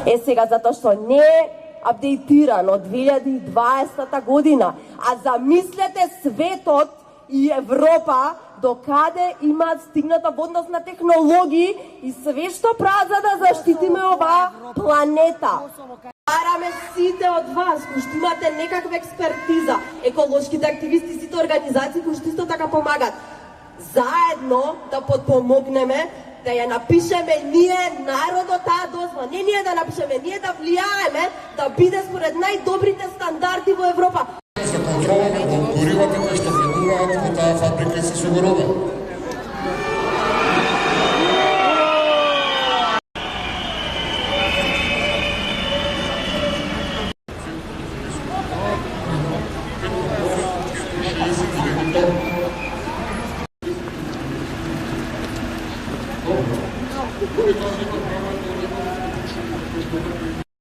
Сега затоа што не е апдейтиран од 2020 година, а замислете светот и Европа до каде имаат стигната во однос на технологии и све што прават за да заштитиме оваа планета. Бараме сите од вас кои што имате некаква експертиза, еколошките активисти, сите организации кои што исто така помагат, заедно да подпомогнеме, да ја напишеме ние народот таа дозва, не ние да напишеме, ние да влијаеме да биде според најдобрите стандарди во Европа. За контрола на горивата кои што влегуваат во таа фабрика и се соборува.